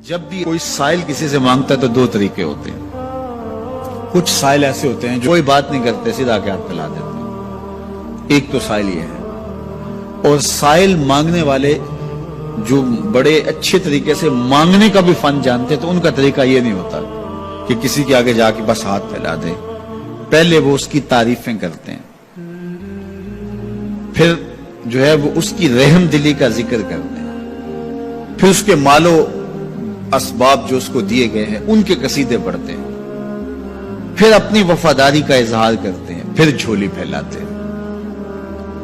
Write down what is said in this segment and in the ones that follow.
جب بھی کوئی سائل کسی سے مانگتا ہے تو دو طریقے ہوتے ہیں. کچھ سائل ایسے ہوتے ہیں جو کوئی بات نہیں کرتے, سیدھا کے ہاتھ پھیلا دیتے ہیں. ایک تو سائل یہ ہے. اور سائل مانگنے والے جو بڑے اچھے طریقے سے مانگنے کا بھی فن جانتے ہیں تو ان کا طریقہ یہ نہیں ہوتا کہ کسی کے آگے جا کے بس ہاتھ پھیلا دیں. پہلے وہ اس کی تعریفیں کرتے ہیں, پھر جو ہے وہ اس کی رحم دلی کا ذکر کرتے ہیں, پھر اس کے مال و اسباب جو اس کو دیے گئے ہیں ان کے قصیدے پڑھتے ہیں, پھر اپنی وفاداری کا اظہار کرتے ہیں, پھر جھولی پھیلاتے ہیں.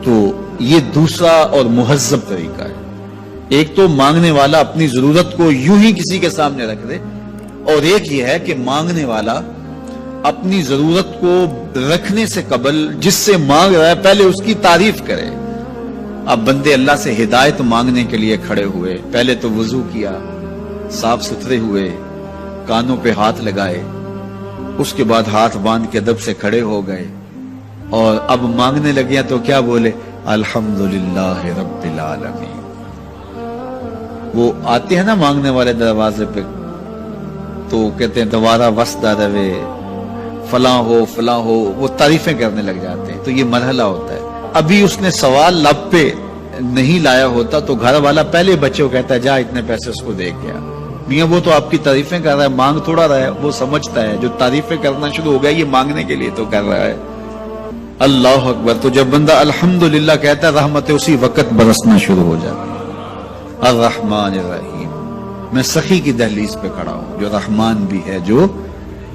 تو یہ دوسرا اور مہذب طریقہ ہے. ایک تو مانگنے والا اپنی ضرورت کو یوں ہی کسی کے سامنے رکھ دے, اور ایک یہ ہے کہ مانگنے والا اپنی ضرورت کو رکھنے سے قبل جس سے مانگ رہا ہے پہلے اس کی تعریف کرے. اب بندے اللہ سے ہدایت مانگنے کے لیے کھڑے ہوئے, پہلے تو وضو کیا, صاف ستھرے ہوئے, کانوں پہ ہاتھ لگائے, اس کے بعد ہاتھ باندھ کے ادب سے کھڑے ہو گئے, اور اب مانگنے لگے تو کیا بولے, الحمدللہ رب العالمین. وہ آتے ہیں نا مانگنے والے دروازے پہ تو کہتے ہیں دوبارہ وسدہ روے, فلاں ہو فلاں ہو, وہ تعریفیں کرنے لگ جاتے ہیں. تو یہ مرحلہ ہوتا ہے. ابھی اس نے سوال لب پہ نہیں لایا ہوتا تو گھر والا پہلے بچے کو کہتا ہے جا اتنے پیسے اس کو دے گیا. میاں وہ تو آپ کی تعریفیں کر رہا ہے, مانگ تھوڑا رہا ہے. وہ سمجھتا ہے جو تعریفیں کرنا شروع ہو گیا یہ مانگنے کے لیے تو کر رہا ہے. اللہ اکبر. تو جب بندہ الحمدللہ کہتا ہے رحمتیں اسی وقت برسنا شروع ہو جاتی. الرحمن الرحیم. میں سخی کی دہلیز پہ کھڑا ہوں جو رحمان بھی ہے جو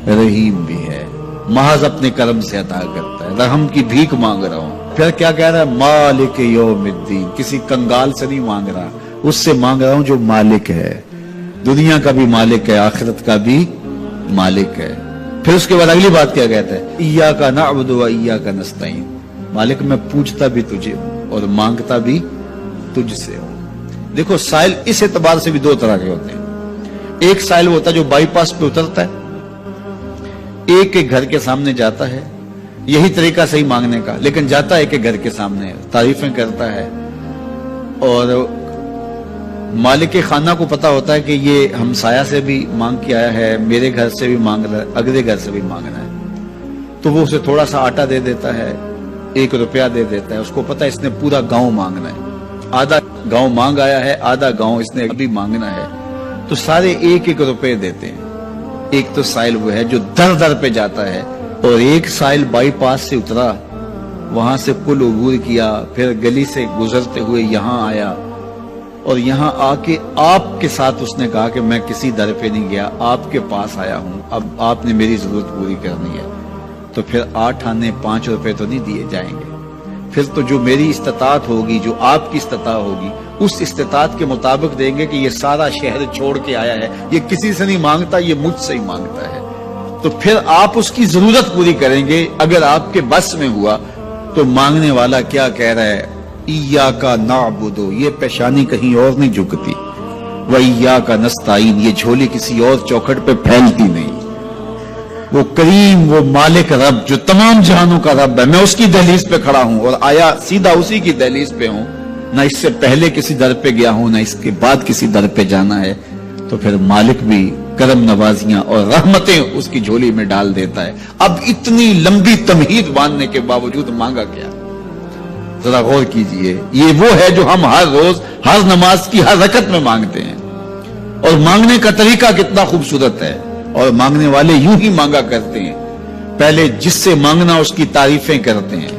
رحیم بھی ہے, محض اپنے کرم سے عطا کرتا ہے. رحم کی بھیک مانگ رہا ہوں. پھر کیا کہہ رہا ہے, مالک یوم الدین. کسی کنگال سے نہیں مانگ رہا, اس سے مانگ رہا ہوں جو مالک ہے, دنیا کا بھی مالک ہے, آخرت کا بھی مالک ہے. پھر اس کے بعد اگلی بات کیا کہتا ہے, ایاک نعبد و ایاک نستعین. مالک میں پوچھتا بھی تجھے ہوں اور مانگتا بھی تجھ سے ہوں. دیکھو سائل اس اعتبار سے بھی دو طرح کے ہوتے ہیں. ایک سائل ہوتا ہے جو بائی پاس پہ اترتا ہے, ایک کے گھر کے سامنے جاتا ہے, یہی طریقہ صحیح مانگنے کا, لیکن جاتا ہے کہ گھر کے سامنے تعریفیں کرتا ہے, اور مالک خانہ کو پتا ہوتا ہے کہ یہ ہمسایہ سے بھی مانگ کے آیا ہے, میرے گھر سے بھی مانگ رہا ہے, اگلے گھر سے بھی مانگنا ہے. تو وہ اسے تھوڑا سا آٹا دے دیتا ہے, 1 روپیہ دے دیتا ہے. اس کو پتا ہے اس نے پورا گاؤں مانگنا ہے, آدھا گاؤں مانگ آیا ہے, آدھا گاؤں اس نے ابھی مانگنا ہے. تو سارے 1-1 روپے دیتے ہیں. ایک تو سائل وہ ہے جو در در پہ جاتا ہے, اور ایک سائل بائی پاس سے اترا, وہاں سے پل عبور کیا, پھر گلی سے گزرتے ہوئے یہاں آیا, اور یہاں آ کے آپ کے ساتھ اس نے کہا کہ میں کسی در پہ نہیں گیا, آپ کے پاس آیا ہوں, اب آپ نے میری ضرورت پوری کرنی ہے. تو پھر 8 آنے 5 روپے تو نہیں دیے جائیں گے. پھر تو جو میری استطاعت ہوگی, جو آپ کی استطاعت ہوگی, اس استطاعت کے مطابق دیں گے کہ یہ سارا شہر چھوڑ کے آیا ہے, یہ کسی سے نہیں مانگتا, یہ مجھ سے ہی مانگتا ہے. تو پھر آپ اس کی ضرورت پوری کریں گے. اگر آپ کے بس میں ہوا تو مانگنے والا کیا کہہ رہا ہے, ایاک نعبد, یہ پیشانی کہیں اور نہیں جھکتی, و ایاک نستعین, یہ جھولی کسی اور چوکھٹ پہ پھیلتی نہیں. وہ کریم, وہ مالک رب جو تمام جہانوں کا رب ہے, میں اس کی دہلیز پہ کھڑا ہوں, اور آیا سیدھا اسی کی دہلیز پہ ہوں, نہ اس سے پہلے کسی در پہ گیا ہوں, نہ اس کے بعد کسی در پہ جانا ہے. تو پھر مالک بھی کرم نوازیاں اور رحمتیں اس کی جھولی میں ڈال دیتا ہے. اب اتنی لمبی تمہید باندھنے کے باوجود مانگا کیا, ذرا غور کیجئے. یہ وہ ہے جو ہم ہر روز ہر نماز کی ہر رکعت میں مانگتے ہیں, اور مانگنے کا طریقہ کتنا خوبصورت ہے. اور مانگنے والے یوں ہی مانگا کرتے ہیں, پہلے جس سے مانگنا اس کی تعریفیں کرتے ہیں.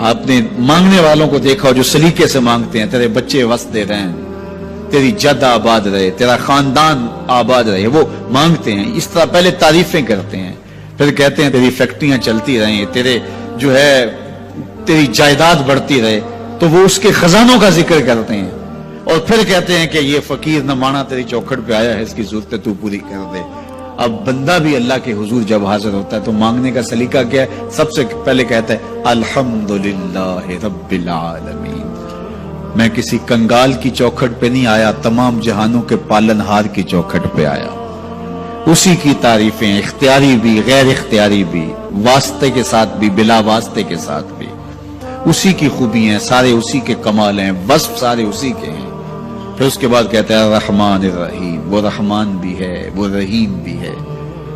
آپ نے مانگنے والوں کو دیکھا جو سلیقے سے مانگتے ہیں, تیرے بچے وسدے رہیں, تیری جد آباد رہے, تیرا خاندان آباد رہے, وہ مانگتے ہیں. اس طرح پہلے تعریفیں کرتے ہیں, پھر کہتے ہیں تیری فیکٹریاں چلتی رہیں, تیرے جو ہے تیری جائیداد بڑھتی رہے. تو وہ اس کے خزانوں کا ذکر کرتے ہیں, اور پھر کہتے ہیں کہ یہ فقیر نمانہ تیری چوکھٹ پہ آیا ہے, اس کی ضرورتیں تو پوری کر دے. اب بندہ بھی اللہ کے حضور جب حاضر ہوتا ہے تو مانگنے کا سلیقہ کیا ہے, سب سے پہلے کہتا ہے الحمدللہ رب العالمین. میں کسی کنگال کی چوکھٹ پہ نہیں آیا, تمام جہانوں کے پالن ہار کی چوکھٹ پہ آیا. اسی کی تعریفیں اختیاری بھی غیر اختیاری بھی, واسطے کے ساتھ بھی بلا واسطے کے ساتھ بھی, اسی کی خوبی ہیں, سارے اسی کے کمال ہیں, وصف سارے اسی کے ہیں. پھر اس کے بعد کہتا ہے الرحمن الرحیم، وہ رحمان بھی ہے وہ رحیم بھی ہے.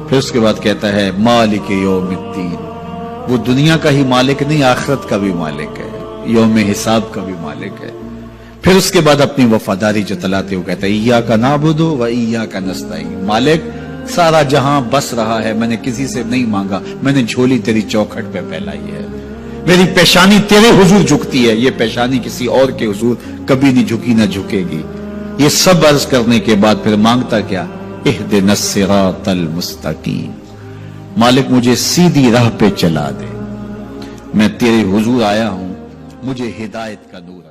پھر اس کے بعد کہتا ہے مالک یوم الدین، وہ دنیا کا ہی مالک نہیں آخرت کا بھی مالک ہے، یوم حساب کا بھی مالک ہے. پھر اس کے بعد اپنی وفاداری جتلاتے ہوئے کہتا ہے ایاک نعبد و ایاک نستعین، مالک سارا جہاں بس رہا ہے، میں نے کسی سے نہیں مانگا، میں نے جھولی تیری چوکھٹ پہ پھیلائی ہے، میری پیشانی تیرے حضور جھکتی ہے، یہ پیشانی کسی اور کے حضور کبھی نہیں جھکی نہ جھکے گی. یہ سب عرض کرنے کے بعد پھر مانگتا کیا؟ اہدنا الصراط المستقیم، مالک مجھے سیدھی راہ پہ چلا دے، میں تیرے حضور آیا ہوں، مجھے ہدایت کا نور